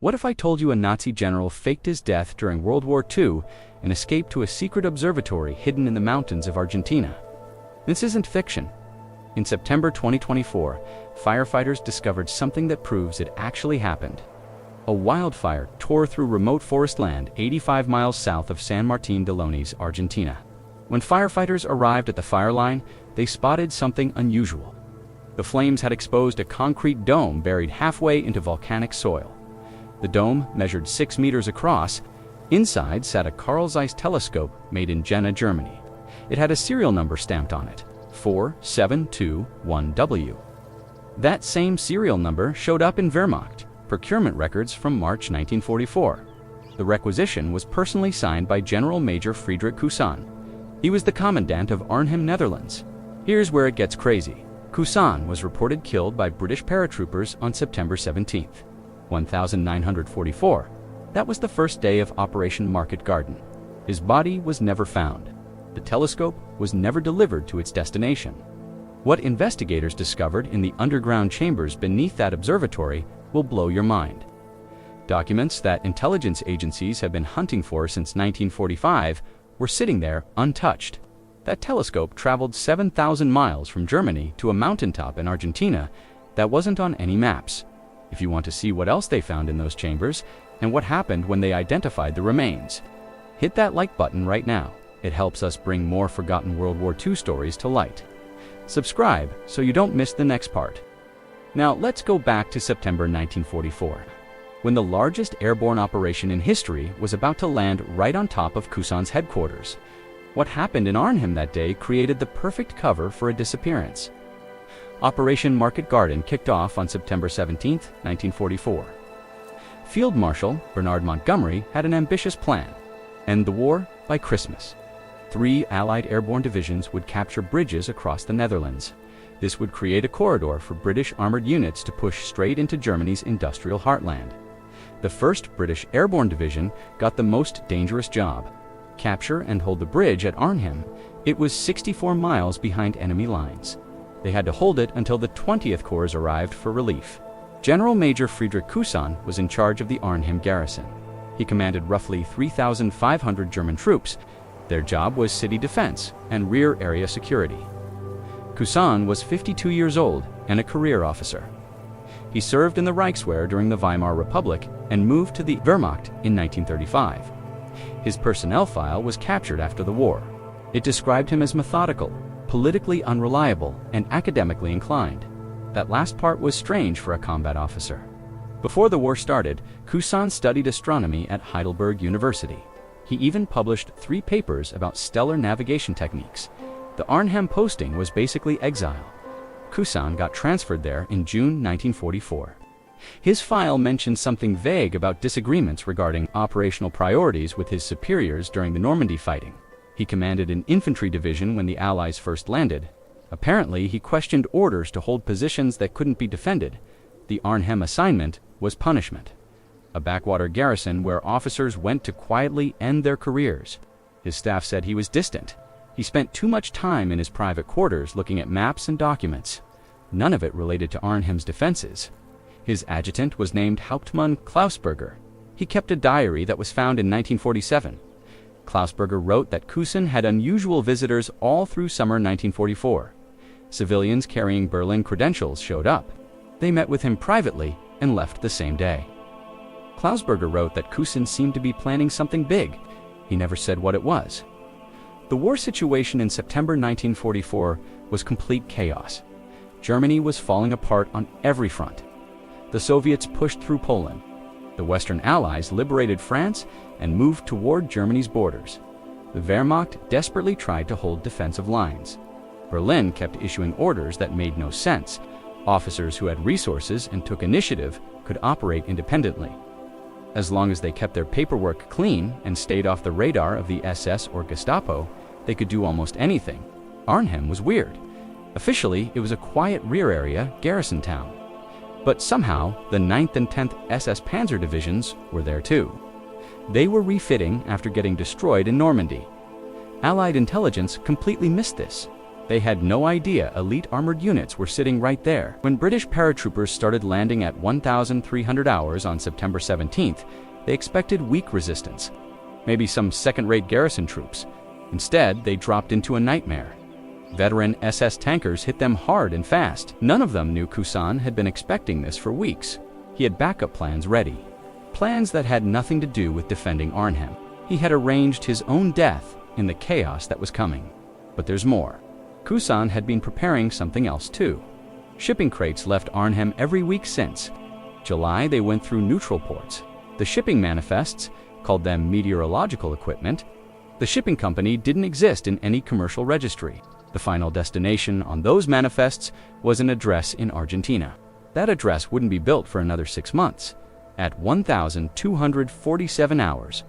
What if I told you a Nazi general faked his death during World War II and escaped to a secret observatory hidden in the mountains of Argentina? This isn't fiction. In September 2024, firefighters discovered something that proves it actually happened. A wildfire tore through remote forest land 85 miles south of San Martín de Lones, Argentina. When firefighters arrived at the fire line, they spotted something unusual. The flames had exposed a concrete dome buried halfway into volcanic soil. The dome measured 6 meters across. Inside sat a Carl Zeiss telescope made in Jena, Germany. It had a serial number stamped on it, 4721W. That same serial number showed up in Wehrmacht procurement records from March 1944. The requisition was personally signed by General Major Friedrich Cousin. He was the commandant of Arnhem, Netherlands. Here's where it gets crazy. Cousin was reported killed by British paratroopers on September 17, 1944. That was the first day of Operation Market Garden. His body was never found. The telescope was never delivered to its destination. What investigators discovered in the underground chambers beneath that observatory will blow your mind. Documents that intelligence agencies have been hunting for since 1945 were sitting there untouched. That telescope traveled 7,000 miles from Germany to a mountaintop in Argentina that wasn't on any maps. If you want to see what else they found in those chambers and what happened when they identified the remains, hit that like button right now. It helps us bring more forgotten World War II stories to light. Subscribe so you don't miss the next part. Now let's go back to September 1944, when the largest airborne operation in history was about to land right on top of Cousin's headquarters. What happened in Arnhem that day created the perfect cover for a disappearance. Operation Market Garden kicked off on September 17, 1944. Field Marshal Bernard Montgomery had an ambitious plan: end the war by Christmas. 3 Allied airborne divisions would capture bridges across the Netherlands. This would create a corridor for British armored units to push straight into Germany's industrial heartland. The 1st British Airborne Division got the most dangerous job: capture and hold the bridge at Arnhem. It was 64 miles behind enemy lines. They had to hold it until the 20th Corps arrived for relief. General Major Friedrich Cousin was in charge of the Arnhem garrison. He commanded roughly 3,500 German troops. Their job was city defense and rear area security. Cousin was 52 years old and a career officer. He served in the Reichswehr during the Weimar Republic and moved to the Wehrmacht in 1935. His personnel file was captured after the war. It described him as methodical, politically unreliable, and academically inclined. That last part was strange for a combat officer. Before the war started, Cousin studied astronomy at Heidelberg University. He even published 3 papers about stellar navigation techniques. The Arnhem posting was basically exile. Cousin got transferred there in June 1944. His file mentioned something vague about disagreements regarding operational priorities with his superiors during the Normandy fighting. He commanded an infantry division when the Allies first landed. Apparently, he questioned orders to hold positions that couldn't be defended. The Arnhem assignment was punishment. A backwater garrison where officers went to quietly end their careers. His staff said he was distant. He spent too much time in his private quarters looking at maps and documents. None of it related to Arnhem's defenses. His adjutant was named Hauptmann Klausberger. He kept a diary that was found in 1947. Klausberger wrote that Cousin had unusual visitors all through summer 1944. Civilians carrying Berlin credentials showed up. They met with him privately and left the same day. Klausberger wrote that Cousin seemed to be planning something big. He never said what it was. The war situation in September 1944 was complete chaos. Germany was falling apart on every front. The Soviets pushed through Poland. The Western Allies liberated France and moved toward Germany's borders. The Wehrmacht desperately tried to hold defensive lines. Berlin kept issuing orders that made no sense. Officers who had resources and took initiative could operate independently. As long as they kept their paperwork clean and stayed off the radar of the SS or Gestapo, they could do almost anything. Arnhem was weird. Officially, it was a quiet rear area garrison town. But somehow, the 9th and 10th SS Panzer Divisions were there too. They were refitting after getting destroyed in Normandy. Allied intelligence completely missed this. They had no idea elite armored units were sitting right there. When British paratroopers started landing at 1,300 hours on September 17th, they expected weak resistance, maybe some second-rate garrison troops. Instead, they dropped into a nightmare. Veteran SS tankers hit them hard and fast. None of them knew Cousin had been expecting this for weeks. He had backup plans ready. Plans that had nothing to do with defending Arnhem. He had arranged his own death in the chaos that was coming. But there's more. Cousin had been preparing something else too. Shipping crates left Arnhem every week since. July, they went through neutral ports. The shipping manifests called them meteorological equipment. The shipping company didn't exist in any commercial registry. The final destination on those manifests was an address in Argentina. That address wouldn't be built for another 6 months, at 1,247 hours.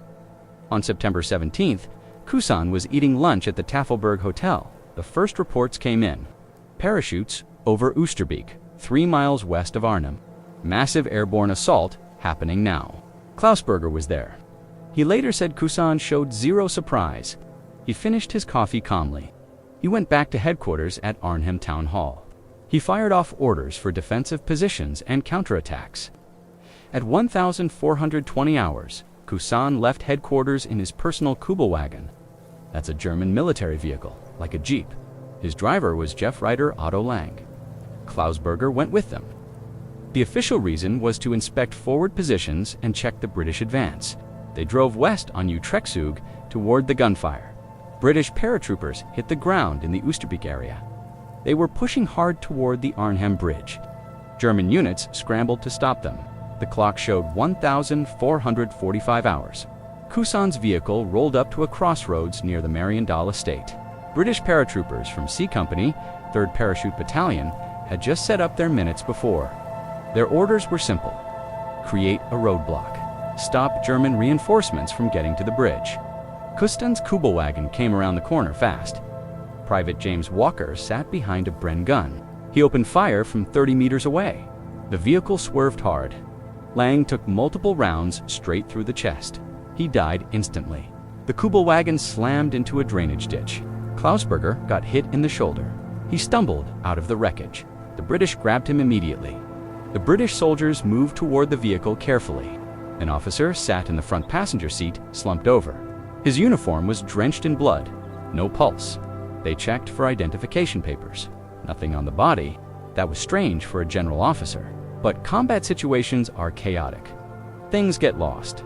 On September 17th, Cousin was eating lunch at the Tafelberg Hotel. The first reports came in. Parachutes over Oosterbeek, 3 miles west of Arnhem. Massive airborne assault happening now. Klausberger was there. He later said Cousin showed zero surprise. He finished his coffee calmly. He went back to headquarters at Arnhem Town Hall. He fired off orders for defensive positions and counterattacks. At 1,420 hours, Cousin left headquarters in his personal Kubelwagen. That's a German military vehicle, like a jeep. His driver was Jeff Reiter Otto Lang. Klausberger went with them. The official reason was to inspect forward positions and check the British advance. They drove west on Utrechtszug toward the gunfire. British paratroopers hit the ground in the Oosterbeek area. They were pushing hard toward the Arnhem Bridge. German units scrambled to stop them. The clock showed 1,445 hours. Cousin's vehicle rolled up to a crossroads near the Mariendal estate. British paratroopers from C Company, 3rd Parachute Battalion, had just set up their minutes before. Their orders were simple: create a roadblock, stop German reinforcements from getting to the bridge. Cousin's Kubelwagen came around the corner fast. Private James Walker sat behind a Bren gun. He opened fire from 30 meters away. The vehicle swerved hard. Lang took multiple rounds straight through the chest. He died instantly. The Kubelwagen slammed into a drainage ditch. Klausberger got hit in the shoulder. He stumbled out of the wreckage. The British grabbed him immediately. The British soldiers moved toward the vehicle carefully. An officer sat in the front passenger seat, slumped over. His uniform was drenched in blood. No pulse. They checked for identification papers. Nothing on the body. That was strange for a general officer. But combat situations are chaotic. Things get lost.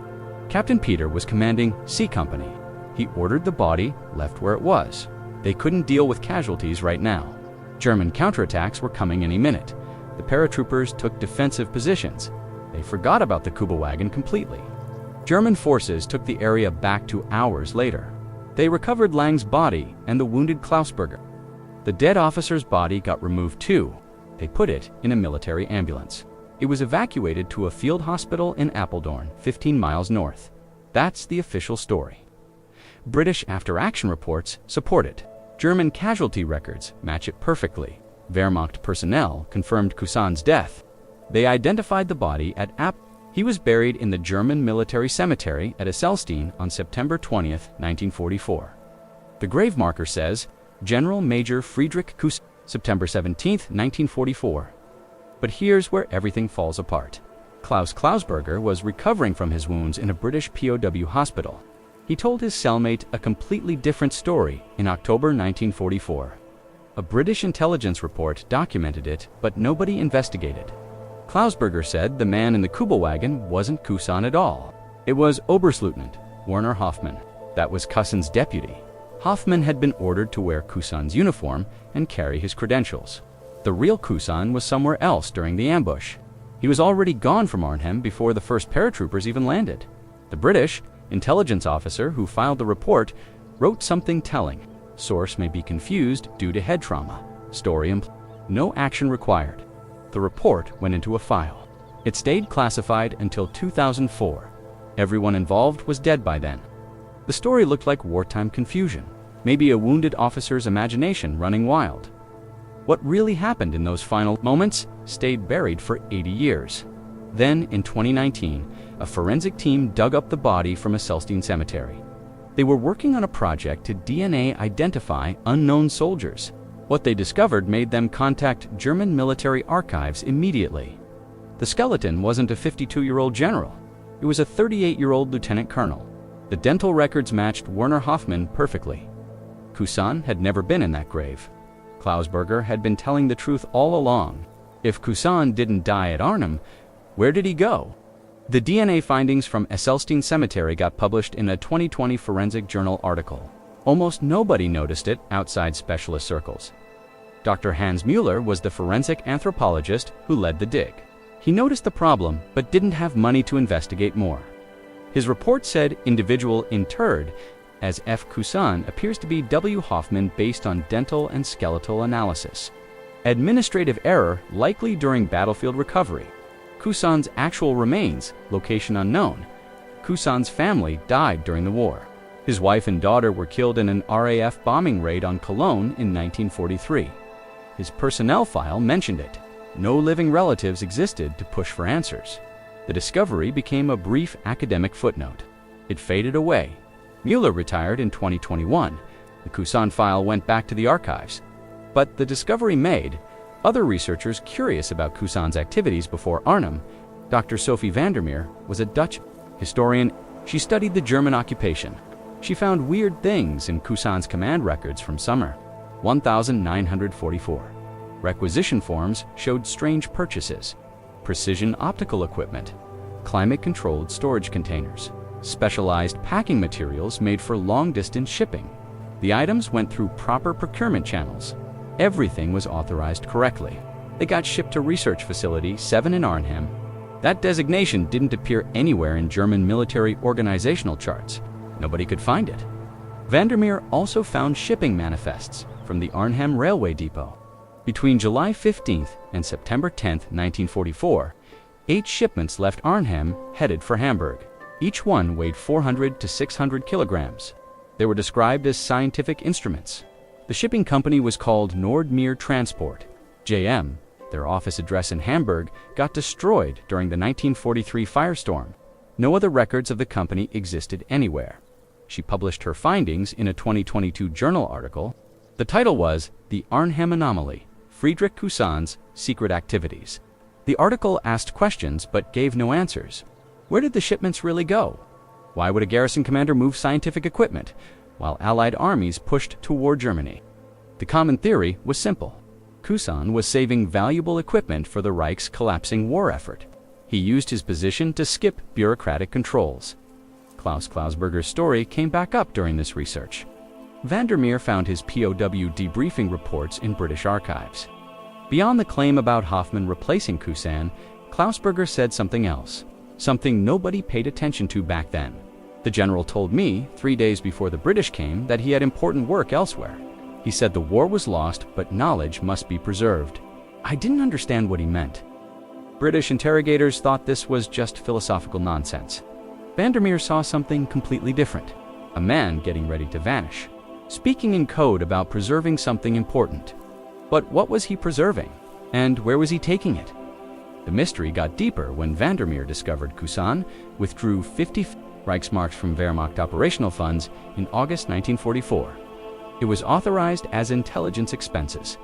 Captain Peter was commanding C Company. He ordered the body left where it was. They couldn't deal with casualties right now. German counterattacks were coming any minute. The paratroopers took defensive positions. They forgot about the Kubelwagen completely. German forces took the area back to hours later. They recovered Lang's body and the wounded Klausberger. The dead officer's body got removed too. They put it in a military ambulance. It was evacuated to a field hospital in Apeldoorn, 15 miles north. That's the official story. British after-action reports support it. German casualty records match it perfectly. Wehrmacht personnel confirmed Cousin's death. They identified the body at He was buried in the German military cemetery at Esselstyn on September 20th, 1944. The grave marker says, General Major Friedrich Cousin, September 17th, 1944. But here's where everything falls apart. Klausberger was recovering from his wounds in a British POW hospital. He told his cellmate a completely different story in October 1944. A British intelligence report documented it, but nobody investigated. Klausberger said the man in the Kubelwagen wasn't Cousin at all. It was Oberstleutnant Werner Hoffmann. That was Cousin's deputy. Hoffmann had been ordered to wear Cousin's uniform and carry his credentials. The real Cousin was somewhere else during the ambush. He was already gone from Arnhem before the first paratroopers even landed. The British intelligence officer who filed the report wrote something telling. Source may be confused due to head trauma. Story no action required. The report went into a file. It stayed classified until 2004. Everyone involved was dead by then. The story looked like wartime confusion, maybe a wounded officer's imagination running wild. What really happened in those final moments stayed buried for 80 years. Then, in 2019, a forensic team dug up the body from Esselstyn Cemetery. They were working on a project to DNA identify unknown soldiers. What they discovered made them contact German military archives immediately. The skeleton wasn't a 52-year-old general. It was a 38-year-old lieutenant colonel. The dental records matched Werner Hoffmann perfectly. Cousin had never been in that grave. Klausberger had been telling the truth all along. If Cousin didn't die at Arnhem, where did he go? The DNA findings from Esselstyn Cemetery got published in a 2020 Forensic Journal article. Almost nobody noticed it outside specialist circles. Dr. Hans Müller was the forensic anthropologist who led the dig. He noticed the problem but didn't have money to investigate more. His report said individual interred as F. Cousin appears to be W. Hoffmann based on dental and skeletal analysis. Administrative error likely during battlefield recovery. Cousin's actual remains, location unknown. Cousin's family died during the war. His wife and daughter were killed in an RAF bombing raid on Cologne in 1943. His personnel file mentioned it. No living relatives existed to push for answers. The discovery became a brief academic footnote. It faded away. Müller retired in 2021. The Cousin file went back to the archives. But the discovery made other researchers curious about Cousin's activities before Arnhem. Dr. Sophie Vandermeer was a Dutch historian. She studied the German occupation. She found weird things in Cousin's command records from summer 1944. Requisition forms showed strange purchases, precision optical equipment, climate-controlled storage containers, specialized packing materials made for long-distance shipping. The items went through proper procurement channels. Everything was authorized correctly. They got shipped to Research Facility 7 in Arnhem. That designation didn't appear anywhere in German military organizational charts. Nobody could find it. Vandermeer also found shipping manifests from the Arnhem Railway Depot. Between July 15th and September 10th, 1944, 8 shipments left Arnhem headed for Hamburg. Each one weighed 400 to 600 kilograms. They were described as scientific instruments. The shipping company was called Nordmeer Transport, JM. Their office address in Hamburg got destroyed during the 1943 firestorm. No other records of the company existed anywhere. She published her findings in a 2022 journal article. The title was The Arnhem Anomaly, Friedrich Cousin's Secret Activities. The article asked questions but gave no answers. Where did the shipments really go? Why would a garrison commander move scientific equipment while Allied armies pushed toward Germany? The common theory was simple. Cousin was saving valuable equipment for the Reich's collapsing war effort. He used his position to skip bureaucratic controls. Klausberger's story came back up during this research. Vandermeer found his POW debriefing reports in British archives. Beyond the claim about Hoffmann replacing Cousin, Klausberger said something else, something nobody paid attention to back then. The general told me 3 days before the British came that he had important work elsewhere. He said the war was lost, but knowledge must be preserved. I didn't understand what he meant. British interrogators thought this was just philosophical nonsense. Vandermeer saw something completely different. A man getting ready to vanish, speaking in code about preserving something important. But what was he preserving? And where was he taking it? The mystery got deeper when Vandermeer discovered Cousin withdrew 50 Reichsmarks from Wehrmacht operational funds in August 1944. It was authorized as intelligence expenses.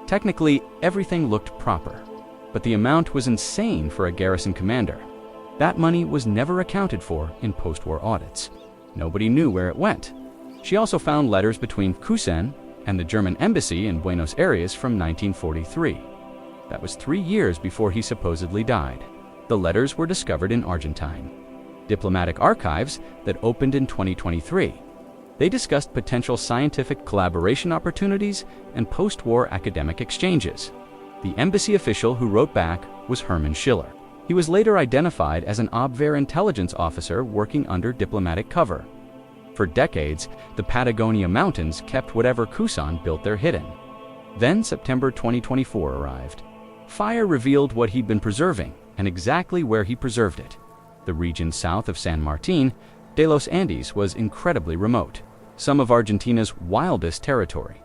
Technically, everything looked proper, but the amount was insane for a garrison commander. That money was never accounted for in post-war audits. Nobody knew where it went. She also found letters between Cousin and the German embassy in Buenos Aires from 1943. That was 3 years before he supposedly died. The letters were discovered in Argentina diplomatic archives that opened in 2023. They discussed potential scientific collaboration opportunities and post-war academic exchanges. The embassy official who wrote back was Hermann Schiller. He was later identified as an Abwehr intelligence officer working under diplomatic cover. For decades, the Patagonia mountains kept whatever Cousin built there hidden. Then September 2024 arrived. Fire revealed what he'd been preserving and exactly where he preserved it. The region south of San Martin de los Andes was incredibly remote, some of Argentina's wildest territory.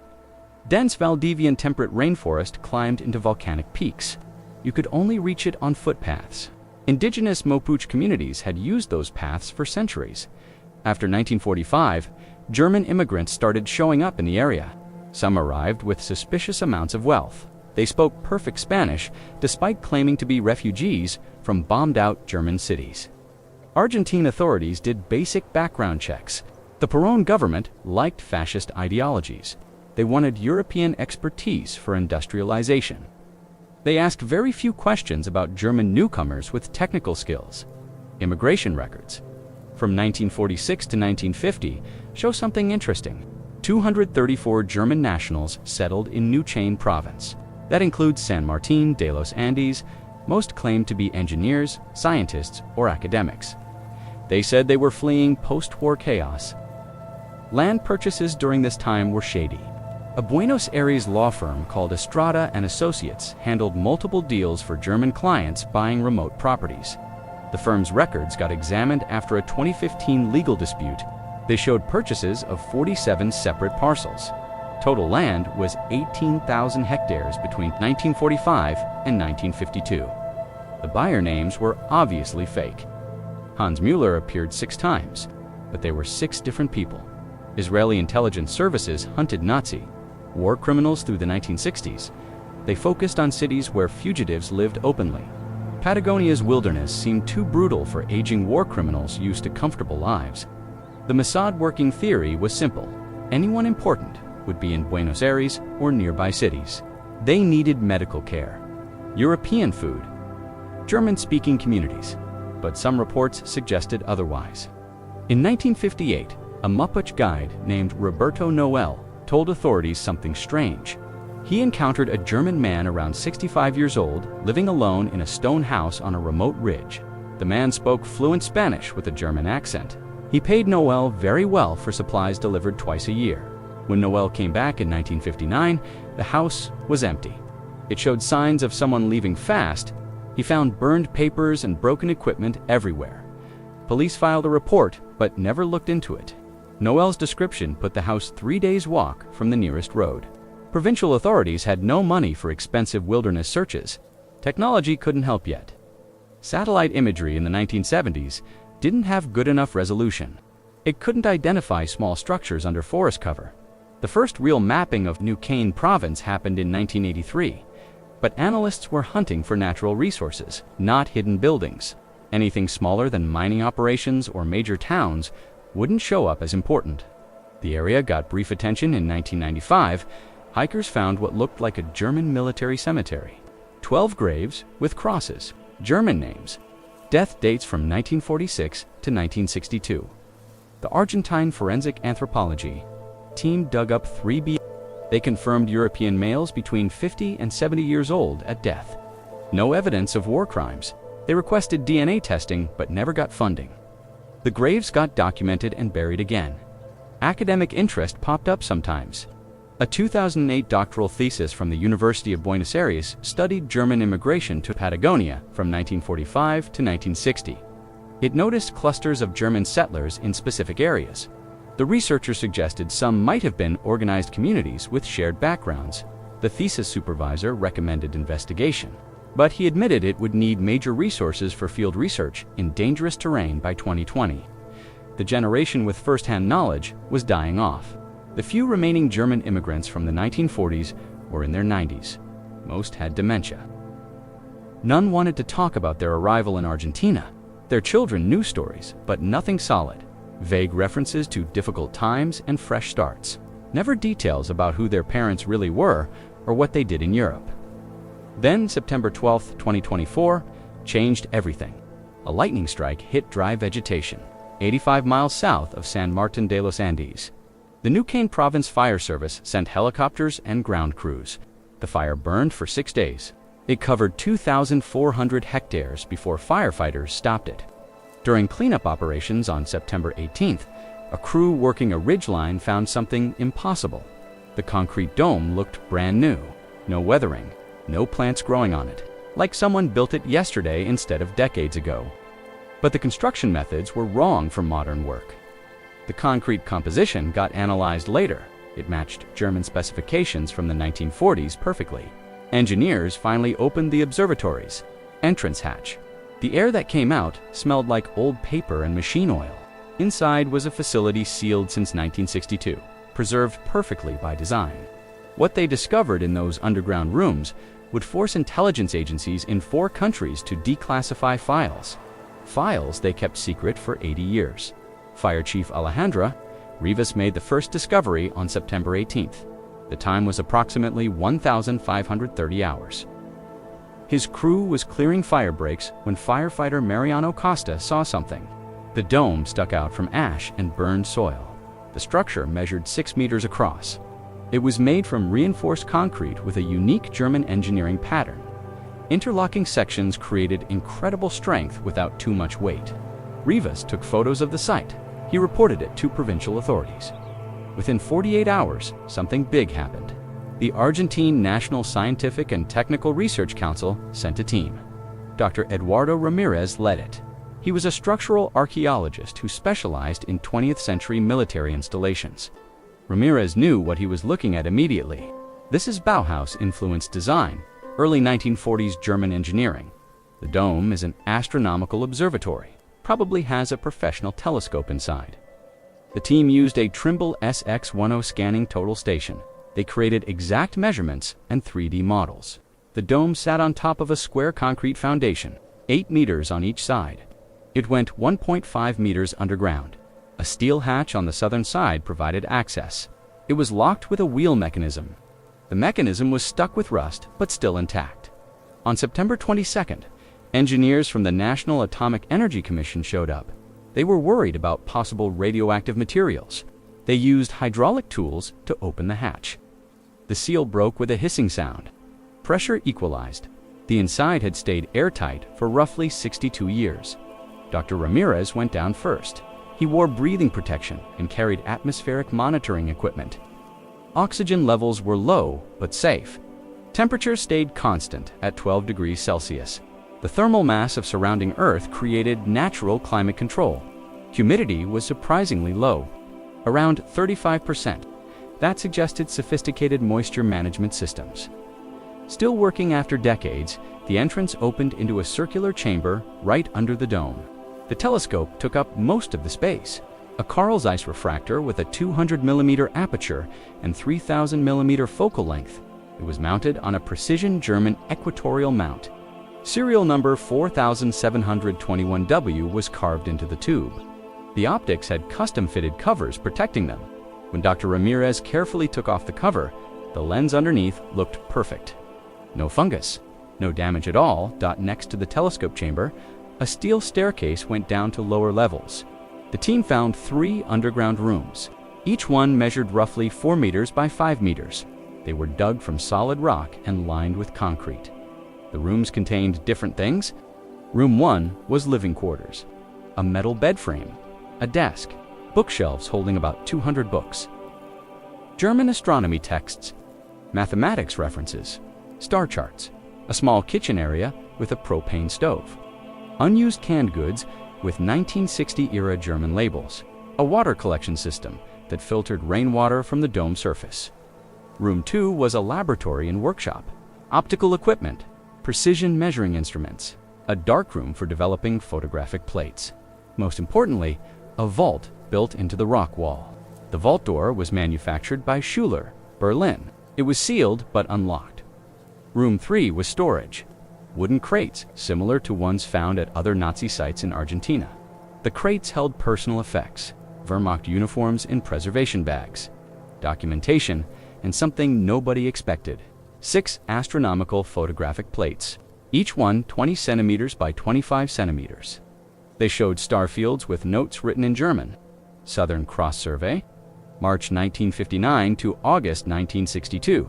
Dense Valdivian temperate rainforest climbed into volcanic peaks. You could only reach it on footpaths. Indigenous Mapuche communities had used those paths for centuries. After 1945, German immigrants started showing up in the area. Some arrived with suspicious amounts of wealth. They spoke perfect Spanish, despite claiming to be refugees from bombed-out German cities. Argentine authorities did basic background checks. The Perón government liked fascist ideologies. They wanted European expertise for industrialization. They asked very few questions about German newcomers with technical skills. Immigration records from 1946 to 1950 show something interesting. 234 German nationals settled in Neuquén province. That includes San Martín de los Andes. Most claimed to be engineers, scientists, or academics. They said they were fleeing post-war chaos. Land purchases during this time were shady. A Buenos Aires law firm called Estrada and Associates handled multiple deals for German clients buying remote properties. The firm's records got examined after a 2015 legal dispute. They showed purchases of 47 separate parcels. Total land was 18,000 hectares between 1945 and 1952. The buyer names were obviously fake. Hans Müller appeared 6 times, but they were 6 different people. Israeli intelligence services hunted Nazi war criminals through the 1960s. They focused on cities where fugitives lived openly. Patagonia's wilderness seemed too brutal for aging war criminals used to comfortable lives. The Mossad working theory was simple. Anyone important would be in Buenos Aires or nearby cities. They needed medical care, European food, German-speaking communities, but some reports suggested otherwise. In 1958, a Mapuche guide named Roberto Noel told authorities something strange. He encountered a German man around 65 years old living alone in a stone house on a remote ridge. The man spoke fluent Spanish with a German accent. He paid Noel very well for supplies delivered twice a year. When Noel came back in 1959, the house was empty. It showed signs of someone leaving fast. He found burned papers and broken equipment everywhere. Police filed a report, but never looked into it. Noel's description put the house 3 days' walk from the nearest road. Provincial authorities had no money for expensive wilderness searches. Technology couldn't help yet. Satellite imagery in the 1970s didn't have good enough resolution. It couldn't identify small structures under forest cover. The first real mapping of Neuquén province happened in 1983, but analysts were hunting for natural resources, not hidden buildings. Anything smaller than mining operations or major towns wouldn't show up as important. The area got brief attention in 1995. Hikers found what looked like a German military cemetery. 12 graves with crosses, German names. Death dates from 1946 to 1962. The Argentine forensic anthropology team dug up 3 They confirmed European males between 50 and 70 years old at death. No evidence of war crimes. They requested DNA testing but never got funding. The graves got documented and buried again. Academic interest popped up sometimes. A 2008 doctoral thesis from the University of Buenos Aires studied German immigration to Patagonia from 1945 to 1960. It noticed clusters of German settlers in specific areas. The researcher suggested some might have been organized communities with shared backgrounds. The thesis supervisor recommended investigation, but he admitted it would need major resources for field research in dangerous terrain by 2020. The generation with first-hand knowledge was dying off. The few remaining German immigrants from the 1940s were in their 90s. Most had dementia. None wanted to talk about their arrival in Argentina. Their children knew stories, but nothing solid. Vague references to difficult times and fresh starts. Never details about who their parents really were or what they did in Europe. Then, September 12, 2024, changed everything. A lightning strike hit dry vegetation, 85 miles south of San Martín de los Andes. The Neuquén Province Fire Service sent helicopters and ground crews. The fire burned for 6 days. It covered 2,400 hectares before firefighters stopped it. During cleanup operations on September 18th, a crew working a ridgeline found something impossible. The concrete dome looked brand new. No weathering, no plants growing on it, like someone built it yesterday instead of decades ago. But the construction methods were wrong for modern work. The concrete composition got analyzed later. It matched German specifications from the 1940s perfectly. Engineers finally opened the observatory's entrance hatch. The air that came out smelled like old paper and machine oil. Inside was a facility sealed since 1962, preserved perfectly by design. What they discovered in those underground rooms would force intelligence agencies in 4 countries to declassify files they kept secret for 80 years. Fire Chief Alejandra Rivas made the first discovery on September 18th. The time was approximately 1,530 hours. His crew was clearing fire breaks when firefighter Mariano Costa saw something. The dome stuck out from ash and burned soil. The structure measured 6 meters across. It was made from reinforced concrete with a unique German engineering pattern. Interlocking sections created incredible strength without too much weight. Rivas took photos of the site. He reported it to provincial authorities. Within 48 hours, something big happened. The Argentine National Scientific and Technical Research Council sent a team. Dr. Eduardo Ramirez led it. He was a structural archaeologist who specialized in 20th century military installations. Ramirez knew what he was looking at immediately. This is Bauhaus-influenced design, early 1940s German engineering. The dome is an astronomical observatory, probably has a professional telescope inside. The team used a Trimble SX10 scanning total station. They created exact measurements and 3D models. The dome sat on top of a square concrete foundation, 8 meters on each side. It went 1.5 meters underground. A steel hatch on the southern side provided access. It was locked with a wheel mechanism. The mechanism was stuck with rust, but still intact. On September 22nd, engineers from the National Atomic Energy Commission showed up. They were worried about possible radioactive materials. They used hydraulic tools to open the hatch. The seal broke with a hissing sound. Pressure equalized. The inside had stayed airtight for roughly 62 years. Dr. Ramirez went down first. He wore breathing protection and carried atmospheric monitoring equipment. Oxygen levels were low but safe. Temperature stayed constant at 12 degrees Celsius. The thermal mass of surrounding Earth created natural climate control. Humidity was surprisingly low, around 35%. That suggested sophisticated moisture management systems. Still working after decades, the entrance opened into a circular chamber right under the dome. The telescope took up most of the space. A Carl Zeiss refractor with a 200mm aperture and 3000mm focal length. It was mounted on a precision German equatorial mount. Serial number 4721W was carved into the tube. The optics had custom-fitted covers protecting them. When Dr. Ramirez carefully took off the cover, the lens underneath looked perfect. No fungus, no damage at all. Next to the telescope chamber, a steel staircase went down to lower levels. The team found 3 underground rooms. Each one measured roughly 4 meters by 5 meters. They were dug from solid rock and lined with concrete. The rooms contained different things. Room 1 was living quarters, a metal bed frame, a desk, bookshelves holding about 200 books, German astronomy texts, mathematics references, star charts, a small kitchen area with a propane stove, unused canned goods with 1960-era German labels, a water collection system that filtered rainwater from the dome surface. Room 2 was a laboratory and workshop, optical equipment, precision measuring instruments, a darkroom for developing photographic plates. Most importantly, a vault built into the rock wall. The vault door was manufactured by Schuler, Berlin. It was sealed but unlocked. Room 3 was storage. Wooden crates, similar to ones found at other Nazi sites in Argentina. The crates held personal effects, Wehrmacht uniforms in preservation bags, documentation, and something nobody expected: 6 astronomical photographic plates, each one 20 centimeters by 25 centimeters. They showed star fields with notes written in German. Southern Cross Survey, March 1959 to August 1962.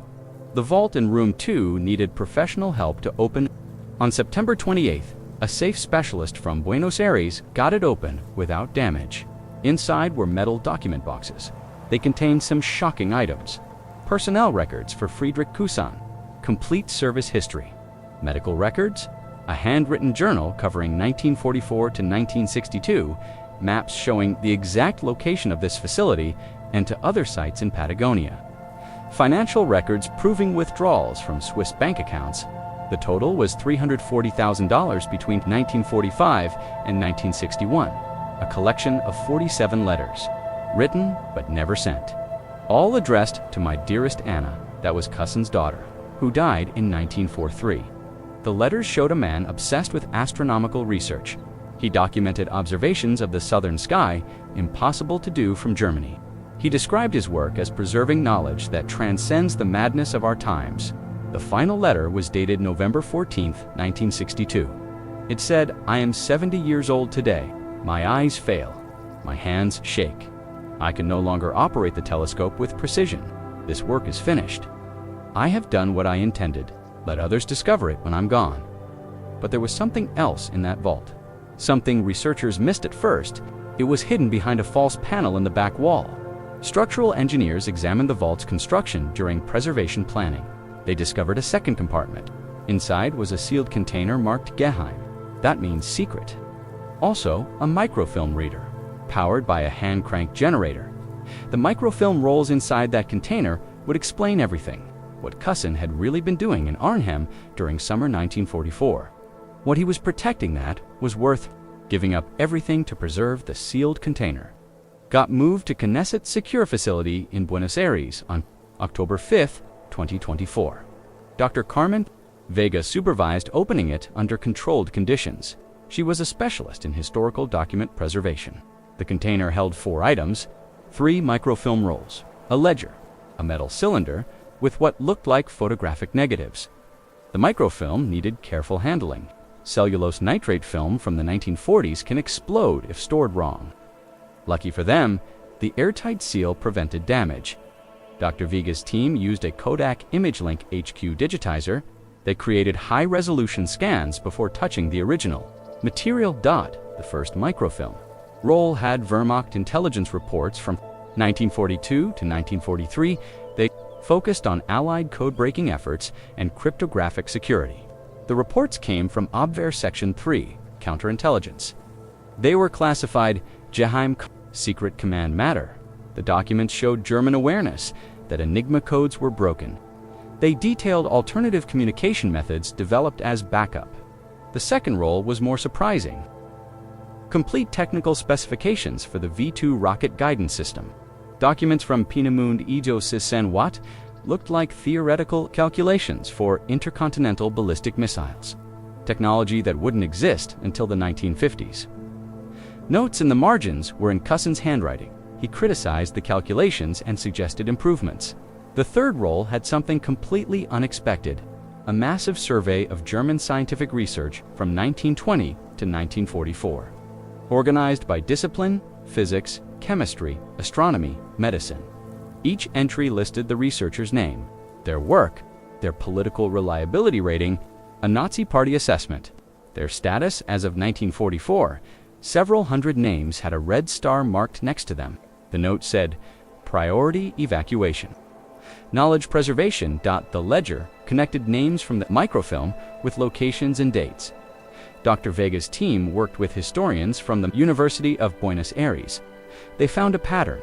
The vault in Room 2 needed professional help to open. On September 28th, a safe specialist from Buenos Aires got it open without damage. Inside were metal document boxes. They contained some shocking items: personnel records for Friedrich Kusan, complete service history, medical records, a handwritten journal covering 1944 to 1962, maps showing the exact location of this facility and to other sites in Patagonia, financial records proving withdrawals from Swiss bank accounts. The total was $340,000 between 1945 and 1961, a collection of 47 letters, written but never sent, all addressed to my dearest Anna. That was Cussen's daughter, who died in 1943. The letters showed a man obsessed with astronomical research. He documented observations of the southern sky, impossible to do from Germany. He described his work as preserving knowledge that transcends the madness of our times. The final letter was dated November 14, 1962. It said, "I am 70 years old today. My eyes fail. My hands shake. I can no longer operate the telescope with precision. This work is finished. I have done what I intended. Let others discover it when I'm gone." But there was something else in that vault. Something researchers missed at first. It was hidden behind a false panel in the back wall. Structural engineers examined the vault's construction during preservation planning. They discovered a second compartment. Inside was a sealed container marked Geheim. That means secret. Also, a microfilm reader, powered by a hand-crank generator. The microfilm rolls inside that container would explain everything, what Cussen had really been doing in Arnhem during summer 1944. What he was protecting that was worth giving up everything to preserve the sealed container. Got moved to Knesset Secure Facility in Buenos Aires on October 5, 2024. Dr. Carmen Vega supervised opening it under controlled conditions. She was a specialist in historical document preservation. The container held 4 items: 3 microfilm rolls, a ledger, a metal cylinder with what looked like photographic negatives. The microfilm needed careful handling. Cellulose nitrate film from the 1940s can explode if stored wrong. Lucky for them, the airtight seal prevented damage. Dr. Vega's team used a Kodak ImageLink HQ digitizer. They created high-resolution scans before touching the original. Material Dot, the first microfilm roll, had Wehrmacht intelligence reports from 1942 to 1943. They focused on Allied code-breaking efforts and cryptographic security. The reports came from Abwehr Section 3, counterintelligence. They were classified Geheim, secret command matter. The documents showed German awareness that Enigma codes were broken. They detailed alternative communication methods developed as backup. The second roll was more surprising. Complete technical specifications for the V2 rocket guidance system. Documents from Pinamund Ijo Sisen Watt looked like theoretical calculations for intercontinental ballistic missiles, technology that wouldn't exist until the 1950s. Notes in the margins were in Cussen's handwriting. He criticized the calculations and suggested improvements. The third roll had something completely unexpected: a massive survey of German scientific research from 1920 to 1944. Organized by discipline: physics, chemistry, astronomy, medicine. Each entry listed the researcher's name, their work, their political reliability rating, a Nazi party assessment, their status as of 1944. Several hundred names had a red star marked next to them. The note said, "Priority evacuation." Knowledge preservation. The ledger connected names from the microfilm with locations and dates. Dr. Vega's team worked with historians from the University of Buenos Aires. They found a pattern.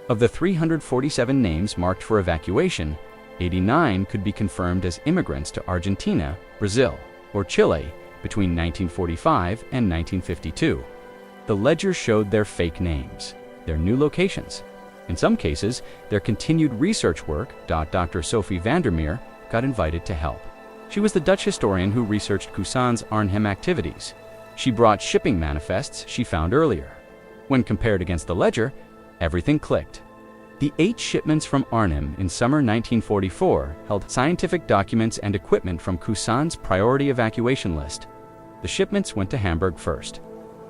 Of the 347 names marked for evacuation, 89 could be confirmed as immigrants to Argentina, Brazil, or Chile between 1945 and 1952. The ledger showed their fake names, their new locations. In some cases, their continued research work. Dr. Sophie Vandermeer got invited to help. She was the Dutch historian who researched Cussen's Arnhem activities. She brought shipping manifests she found earlier. When compared against the ledger, everything clicked. The 8 shipments from Arnhem in summer 1944 held scientific documents and equipment from Cussen's priority evacuation list. The shipments went to Hamburg first,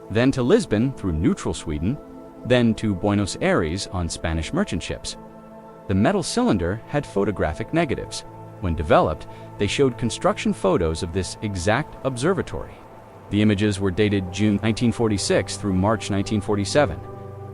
then to Lisbon through neutral Sweden, then to Buenos Aires on Spanish merchant ships. The metal cylinder had photographic negatives. When developed, they showed construction photos of this exact observatory. The images were dated June 1946 through March 1947.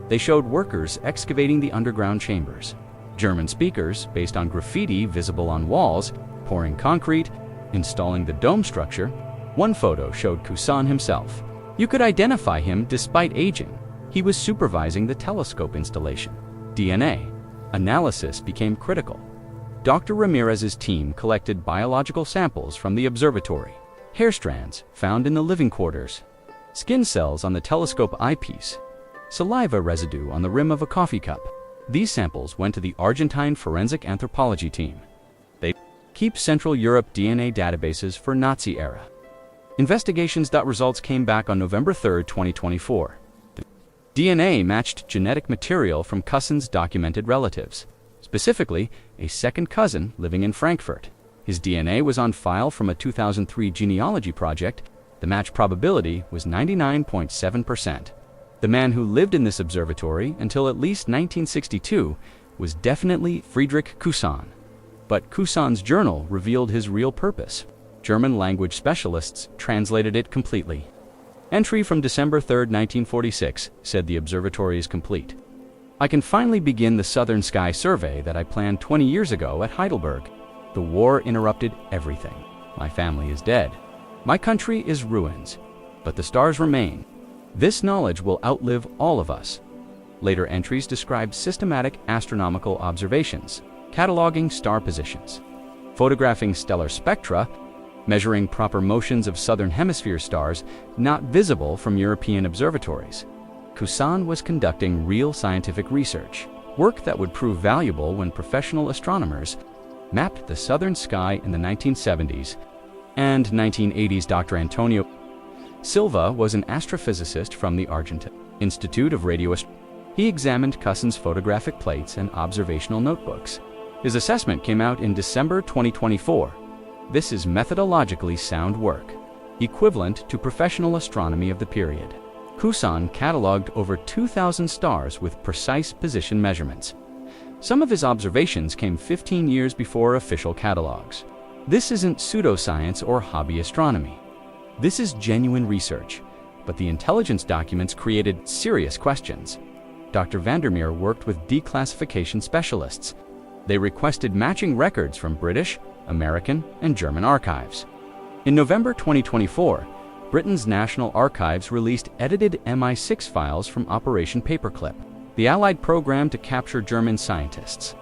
They showed workers excavating the underground chambers, German speakers based on graffiti visible on walls, pouring concrete, installing the dome structure. One photo showed Cussen himself. You could identify him despite aging. He was supervising the telescope installation. DNA analysis became critical. Dr. Ramirez's team collected biological samples from the observatory, hair strands found in the living quarters, skin cells on the telescope eyepiece, saliva residue on the rim of a coffee cup. These samples went to the Argentine forensic anthropology team. Keep Central Europe DNA databases for Nazi era. Investigations.results came back on November 3, 2024. The DNA matched genetic material from Cousin's documented relatives, specifically a second cousin living in Frankfurt. His DNA was on file from a 2003 genealogy project. The match probability was 99.7%. The man who lived in this observatory until at least 1962 was definitely Friedrich Cousin. But Cousin's journal revealed his real purpose. German language specialists translated it completely. Entry from December 3, 1946, said the observatory is complete. I can finally begin the southern sky survey that I planned 20 years ago at Heidelberg. The war interrupted everything. My family is dead. My country is ruins, but the stars remain. This knowledge will outlive all of us. Later entries describe systematic astronomical observations, cataloging star positions, photographing stellar spectra, measuring proper motions of southern hemisphere stars not visible from European observatories. Cousin was conducting real scientific research, work that would prove valuable when professional astronomers mapped the southern sky in the 1970s and 1980s. Dr. Antonio Silva was an astrophysicist from the Argentina Institute of Radio Astronomy. He examined Cousin's photographic plates and observational notebooks. His assessment came out in December 2024. This is methodologically sound work, equivalent to professional astronomy of the period. Cousin cataloged over 2,000 stars with precise position measurements. Some of his observations came 15 years before official catalogs. This isn't pseudoscience or hobby astronomy. This is genuine research, but the intelligence documents created serious questions. Dr. Vandermeer worked with declassification specialists. They requested matching records from British, American, and German archives. In November 2024, Britain's National Archives released edited MI6 files from Operation Paperclip, the Allied program to capture German scientists.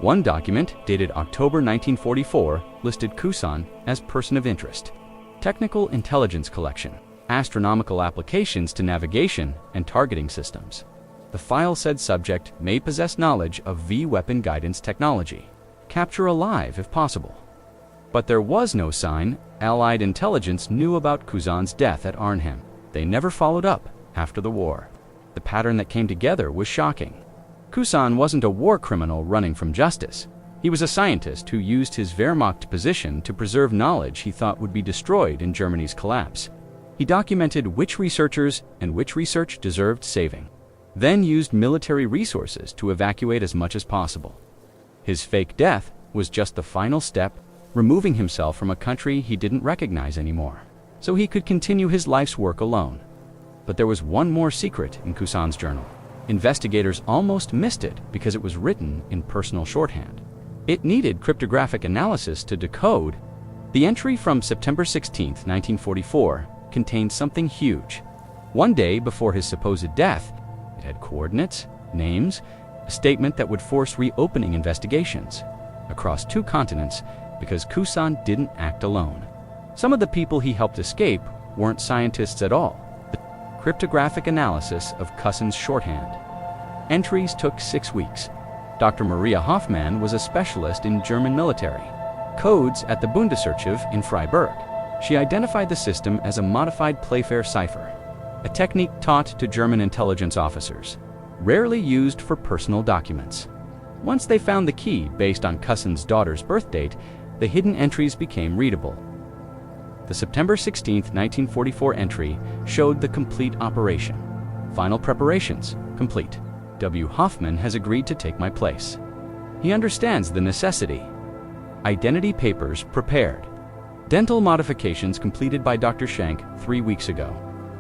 One document, dated October 1944, listed Cousin as person of interest. Technical intelligence collection, astronomical applications to navigation and targeting systems. The file said subject may possess knowledge of V-weapon guidance technology. Capture alive if possible. But there was no sign Allied intelligence knew about Cousin's death at Arnhem. They never followed up after the war. The pattern that came together was shocking. Cousin wasn't a war criminal running from justice. He was a scientist who used his Wehrmacht position to preserve knowledge he thought would be destroyed in Germany's collapse. He documented which researchers and which research deserved saving, then used military resources to evacuate as much as possible. His fake death was just the final step, removing himself from a country he didn't recognize anymore, so he could continue his life's work alone. But there was one more secret in Cousin's journal. Investigators almost missed it because it was written in personal shorthand. It needed cryptographic analysis to decode. The entry from September 16, 1944, contained something huge. One day before his supposed death, it had coordinates, names, a statement that would force reopening investigations across 2 continents because Cousin didn't act alone. Some of the people he helped escape weren't scientists at all. The cryptographic analysis of Cousin's shorthand. Entries took 6 weeks. Dr. Maria Hoffmann was a specialist in German military codes at the Bundesarchiv in Freiburg. She identified the system as a modified Playfair cipher, a technique taught to German intelligence officers, rarely used for personal documents. Once they found the key based on Cousin's daughter's birth date, the hidden entries became readable. The September 16, 1944 entry showed the complete operation. Final preparations complete. W. Hoffman has agreed to take my place. He understands the necessity. Identity papers prepared. Dental modifications completed by Dr. Schenk 3 weeks ago.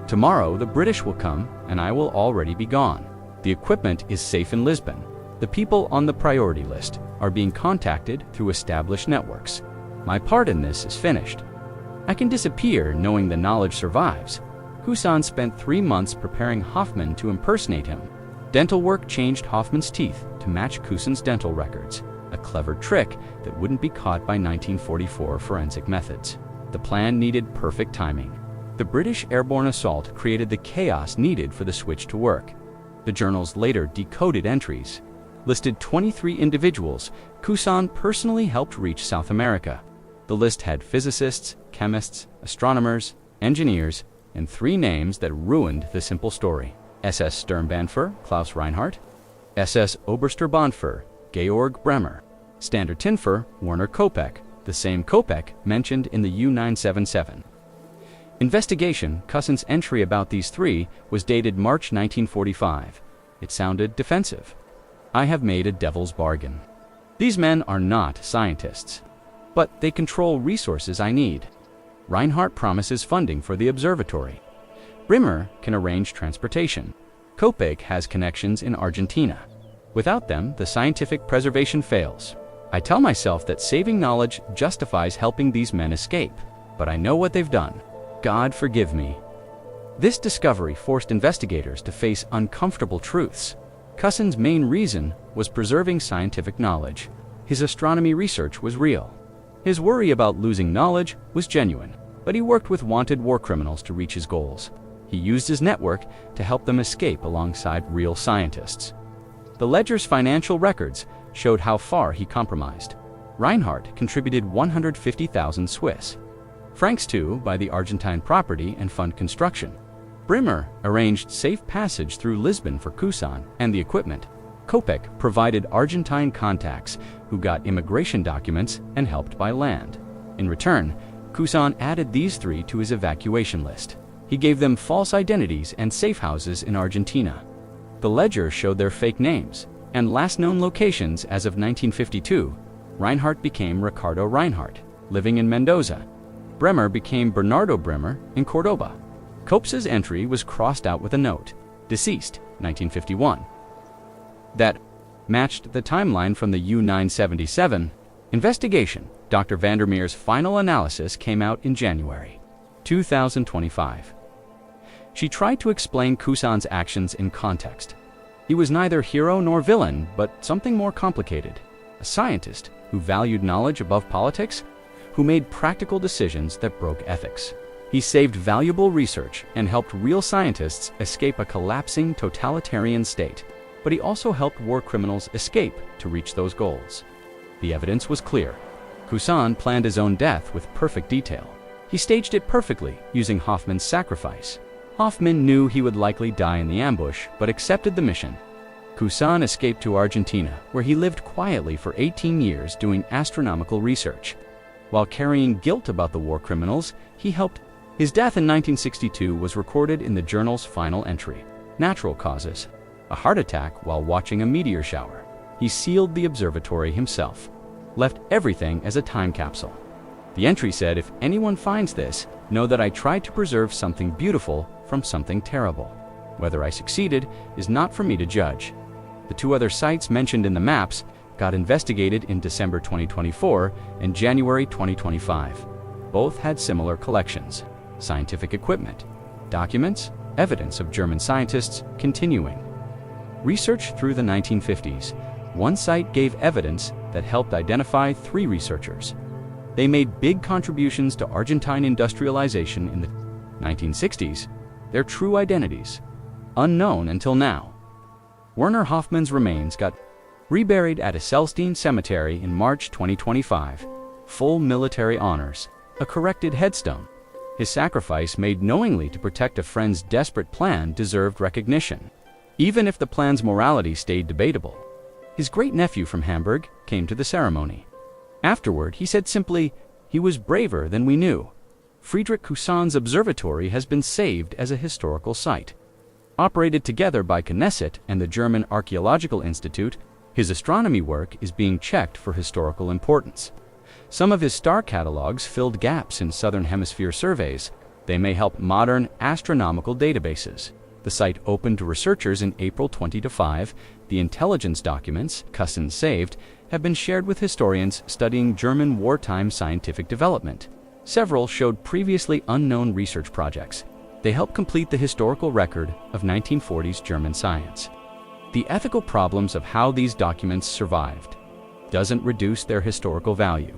Tomorrow the British will come and I will already be gone. The equipment is safe in Lisbon. The people on the priority list are being contacted through established networks. My part in this is finished. I can disappear knowing the knowledge survives. Cousin spent 3 months preparing Hoffman to impersonate him. Dental work changed Hoffman's teeth to match Cousin's dental records, a clever trick that wouldn't be caught by 1944 forensic methods. The plan needed perfect timing. The British airborne assault created the chaos needed for the switch to work. The journals later decoded entries. listed 23 individuals Cousin personally helped reach South America. The list had physicists, chemists, astronomers, engineers, and 3 names that ruined the simple story: SS Sturmbannführer Klaus Reinhardt, SS Obersturmbannführer Georg Bremer, Standartenführer Werner Kopek, the same Kopek mentioned in the U-977. Investigation Cousin's entry about these 3 was dated March 1945. It sounded defensive. I have made a devil's bargain. These men are not scientists, but they control resources I need. Reinhardt promises funding for the observatory. Bremer can arrange transportation. Kopek has connections in Argentina. Without them, the scientific preservation fails. I tell myself that saving knowledge justifies helping these men escape, but I know what they've done. God forgive me. This discovery forced investigators to face uncomfortable truths. Cousin's main reason was preserving scientific knowledge. His astronomy research was real. His worry about losing knowledge was genuine, but he worked with wanted war criminals to reach his goals. He used his network to help them escape alongside real scientists. The ledger's financial records showed how far he compromised. Reinhardt contributed 150,000 Swiss francs to buy the Argentine property and fund construction. Bremer arranged safe passage through Lisbon for Cousin and the equipment. Kopek provided Argentine contacts who got immigration documents and helped buy land. In return, Cousin added these 3 to his evacuation list. He gave them false identities and safe houses in Argentina. The ledger showed their fake names and last known locations as of 1952. Reinhardt became Ricardo Reinhardt, living in Mendoza. Bremer became Bernardo Bremer in Cordoba. Kopes's entry was crossed out with a note, deceased, 1951. That matched the timeline from the U-977 investigation. Dr. Vandermeer's final analysis came out in January 2025. She tried to explain Cousin's actions in context. He was neither hero nor villain, but something more complicated. A scientist who valued knowledge above politics, who made practical decisions that broke ethics. He saved valuable research and helped real scientists escape a collapsing totalitarian state, but he also helped war criminals escape to reach those goals. The evidence was clear. Cousin planned his own death with perfect detail. He staged it perfectly, using Hoffman's sacrifice. Hoffman knew he would likely die in the ambush, but accepted the mission. Cousin escaped to Argentina, where he lived quietly for 18 years doing astronomical research. While carrying guilt about the war criminals, he helped. His death in 1962 was recorded in the journal's final entry. Natural causes: a heart attack while watching a meteor shower. He sealed the observatory himself, left everything as a time capsule. The entry said, "If anyone finds this, know that I tried to preserve something beautiful from something terrible. Whether I succeeded is not for me to judge." The 2 other sites mentioned in the maps got investigated in December 2024 and January 2025. Both had similar collections: scientific equipment, documents, evidence of German scientists continuing research through the 1950s. One site gave evidence that helped identify 3 researchers. They made big contributions to Argentine industrialization in the 1960s. Their true identities unknown until now. Werner Hoffmann's remains got reburied at Esselstyn Cemetery in March 2025. Full military honors, a corrected headstone. His sacrifice made knowingly to protect a friend's desperate plan deserved recognition, even if the plan's morality stayed debatable. His great-nephew from Hamburg came to the ceremony. Afterward, he said simply, "He was braver than we knew." Friedrich Cousin's observatory has been saved as a historical site. Operated together by Knesset and the German Archaeological Institute, his astronomy work is being checked for historical importance. Some of his star catalogs filled gaps in Southern Hemisphere surveys. They may help modern astronomical databases. The site opened to researchers in April 2025. The intelligence documents Cousin saved have been shared with historians studying German wartime scientific development. Several showed previously unknown research projects. They help complete the historical record of 1940s German science. The ethical problems of how these documents survived doesn't reduce their historical value.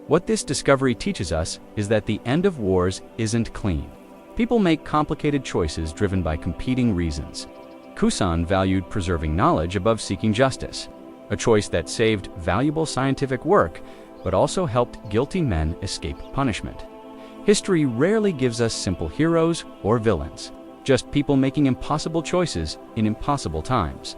What this discovery teaches us is that the end of wars isn't clean. People make complicated choices driven by competing reasons. Cousin valued preserving knowledge above seeking justice, a choice that saved valuable scientific work but also helped guilty men escape punishment. History rarely gives us simple heroes or villains, just people making impossible choices in impossible times.